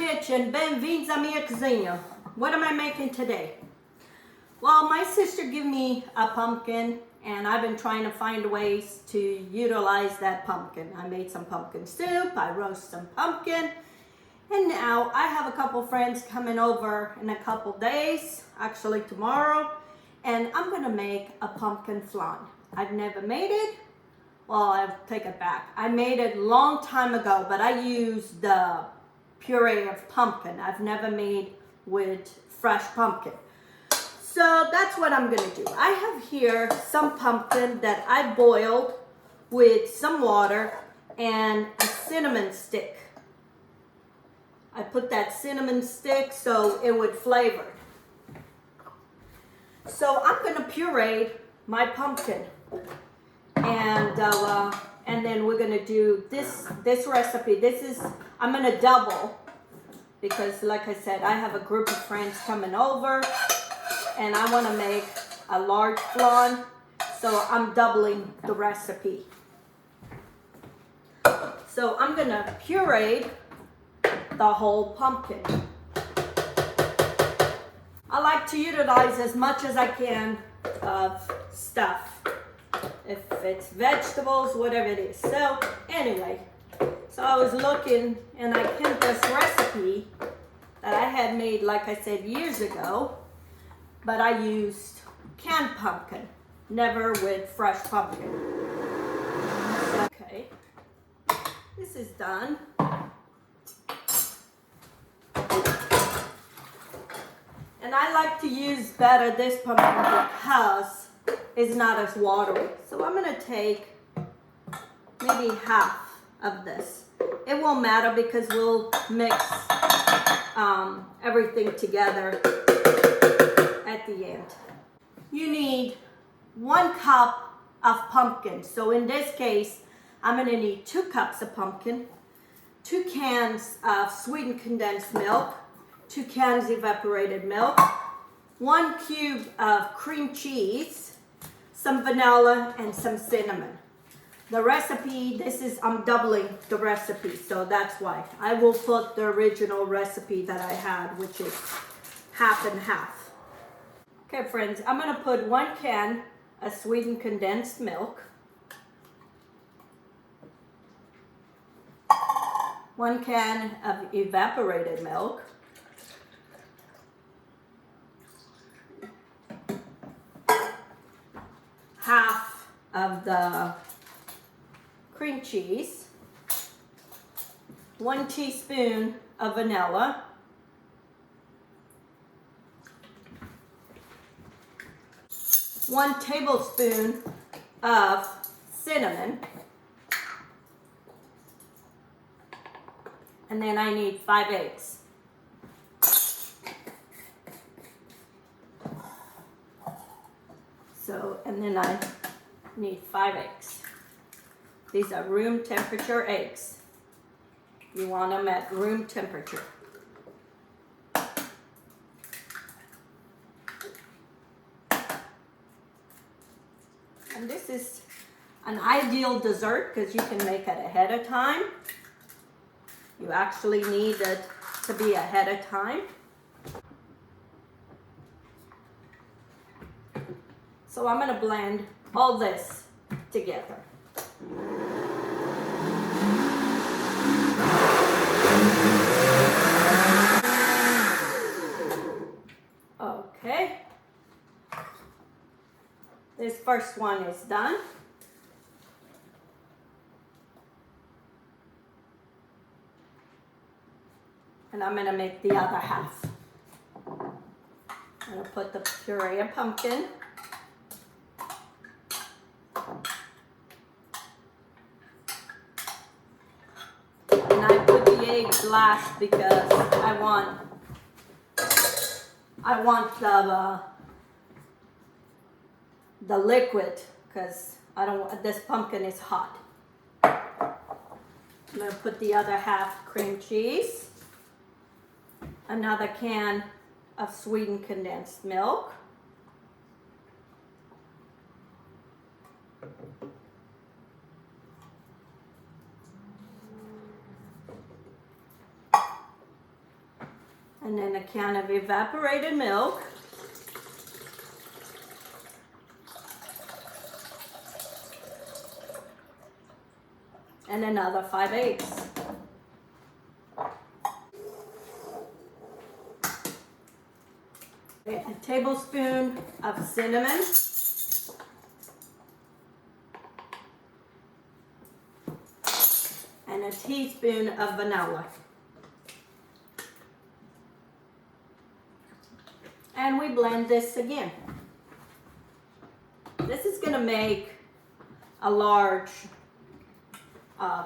kitchen. Bem-vindos à minha cozinha. What am I making today? Well, my sister gave me a pumpkin and I've been trying to find ways to utilize that pumpkin. I made some pumpkin soup, I roast some pumpkin, and now I have a couple friends coming over in a couple days, actually tomorrow, and I'm gonna make a pumpkin flan. I've never made it. Well, I'll take it back. I made it a long time ago, but I used the puree of pumpkin. I've never made with fresh pumpkin. So that's what I'm gonna do. I have here some pumpkin that I boiled with some water and a cinnamon stick. I put that cinnamon stick so it would flavor. So I'm gonna puree my pumpkin. And then we're gonna do this recipe. I'm gonna double because, like I said, I have a group of friends coming over, and I want to make a large flan, so I'm doubling the recipe. So I'm gonna puree the whole pumpkin. I like to utilize as much as I can of stuff. If it's vegetables, whatever it is. So anyway, so I was looking and I came this recipe that I had made, like I said, years ago, but I used canned pumpkin, never with fresh pumpkin. Okay, this is done. And I like to use better this pumpkin because it's not as watery. So I'm gonna take maybe half of this. It won't matter because we'll mix everything together at the end. You need 1 cup of pumpkin. So in this case, I'm gonna need 2 cups of pumpkin, 2 cans of sweetened condensed milk, 2 cans evaporated milk, 1 cube of cream cheese, some vanilla, and some cinnamon. The recipe, I'm doubling the recipe, so that's why. I will put the original recipe that I had, which is half and half. Okay, friends, I'm gonna put 1 can of sweetened condensed milk, 1 can of evaporated milk, half of the cream cheese, 1 teaspoon of vanilla, 1 tablespoon of cinnamon, and then I need 5 eggs. So, and then I need 5 eggs. These are room temperature eggs. You want them at room temperature. And this is an ideal dessert because you can make it ahead of time. You actually need it to be ahead of time. So I'm gonna blend all this together. Okay. This first one is done. And I'm gonna make the other half. I'm gonna put the puree of pumpkin. And I put the eggs last because I want the liquid because I don't want, this pumpkin is hot. I'm gonna put the other half cream cheese, another can of sweetened condensed milk, And then a can of evaporated milk. And another 5 eggs. A tablespoon of cinnamon. And a teaspoon of vanilla. And we blend this again. This is going to make a large flan.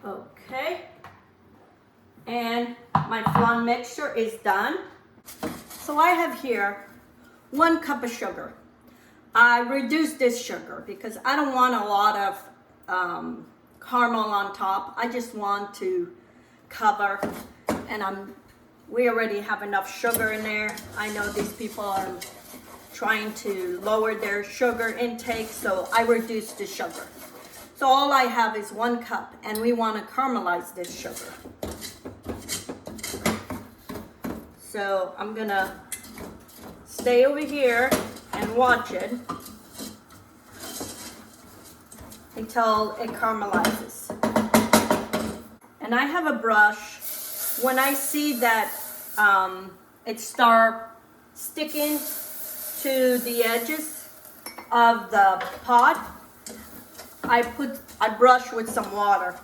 Okay. And my flan mixture is done. So I have here 1 cup of sugar. I reduced this sugar because I don't want a lot of caramel on top. I just want to cover, and we already have enough sugar in there. I know these people are trying to lower their sugar intake, so I reduced the sugar. So all I have is 1 cup, and we want to caramelize this sugar. So I'm gonna stay over here and watch it until it caramelizes. And I have a brush. When I see that it start sticking to the edges of the pot, I brush with some water.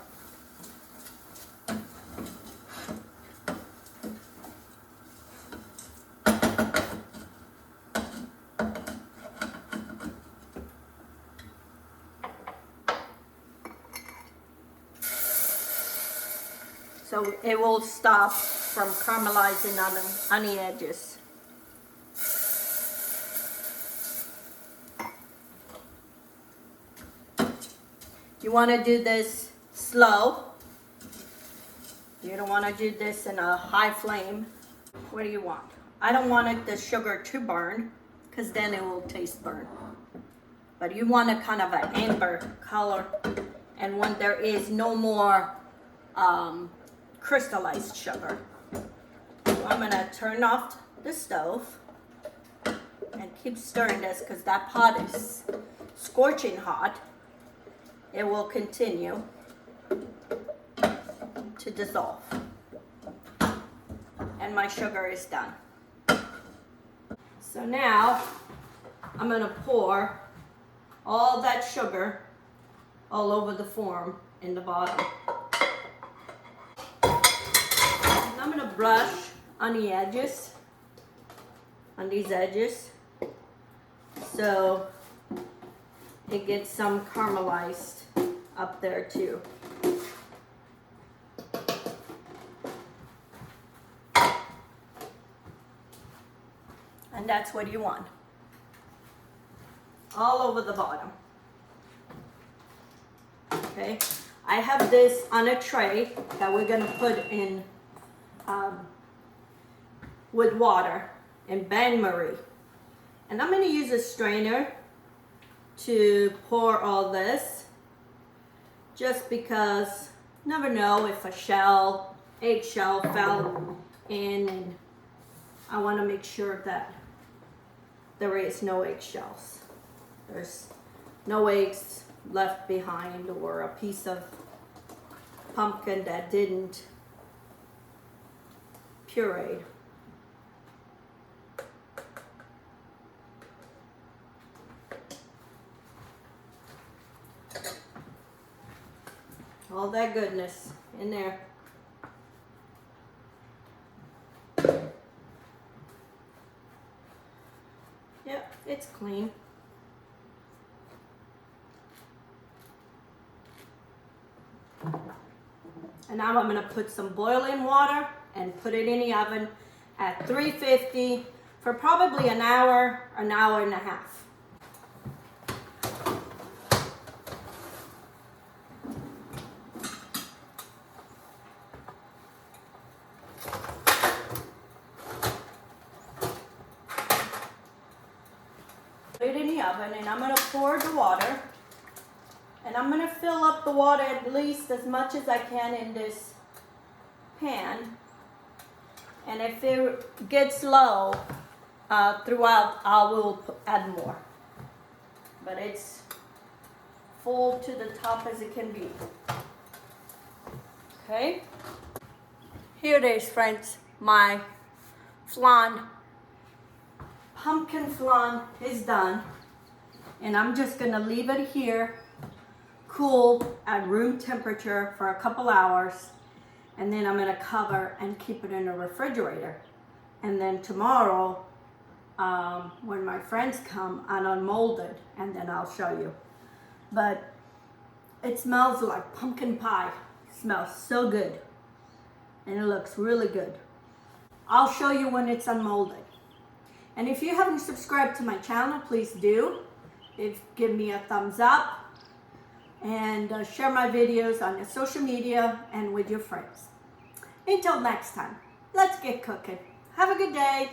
So it will stop from caramelizing on the edges. You want to do this slow. You don't want to do this in a high flame. What do you want? I don't want the sugar to burn because then it will taste burnt. But you want a kind of an amber color, and when there is no more crystallized sugar. So I'm gonna turn off the stove and keep stirring this because that pot is scorching hot. It will continue to dissolve. And my sugar is done. So now I'm gonna pour all that sugar all over the form in the bottom. I'm gonna brush on the edges, on these edges, so it gets some caramelized up there too. And that's what you want. All over the bottom. Okay, I have this on a tray that we're gonna put in with water in Bain Marie. And I'm gonna use a strainer to pour all this, just because you never know if a eggshell fell in, and I wanna make sure that there is no eggshells. There's no eggs left behind, or a piece of pumpkin that didn't puree. All that goodness in there. Yep, it's clean. And now I'm going to put some boiling water and put it in the oven at 350 for probably an hour and a half. Put it in the oven, and I'm going to pour the water And I'm gonna fill up the water at least as much as I can in this pan. And if it gets low throughout, I will add more. But it's full to the top as it can be. Okay. Here it is, friends. My flan, pumpkin flan is done. And I'm just gonna leave it here, cool at room temperature for a couple hours. And then I'm gonna cover and keep it in the refrigerator. And then tomorrow, when my friends come, I'll unmold it and then I'll show you. But it smells like pumpkin pie. It smells so good. And it looks really good. I'll show you when it's unmolded. And if you haven't subscribed to my channel, please do. Give me a thumbs up and share my videos on your social media and with your friends. Until next time, let's get cooking. Have a good day.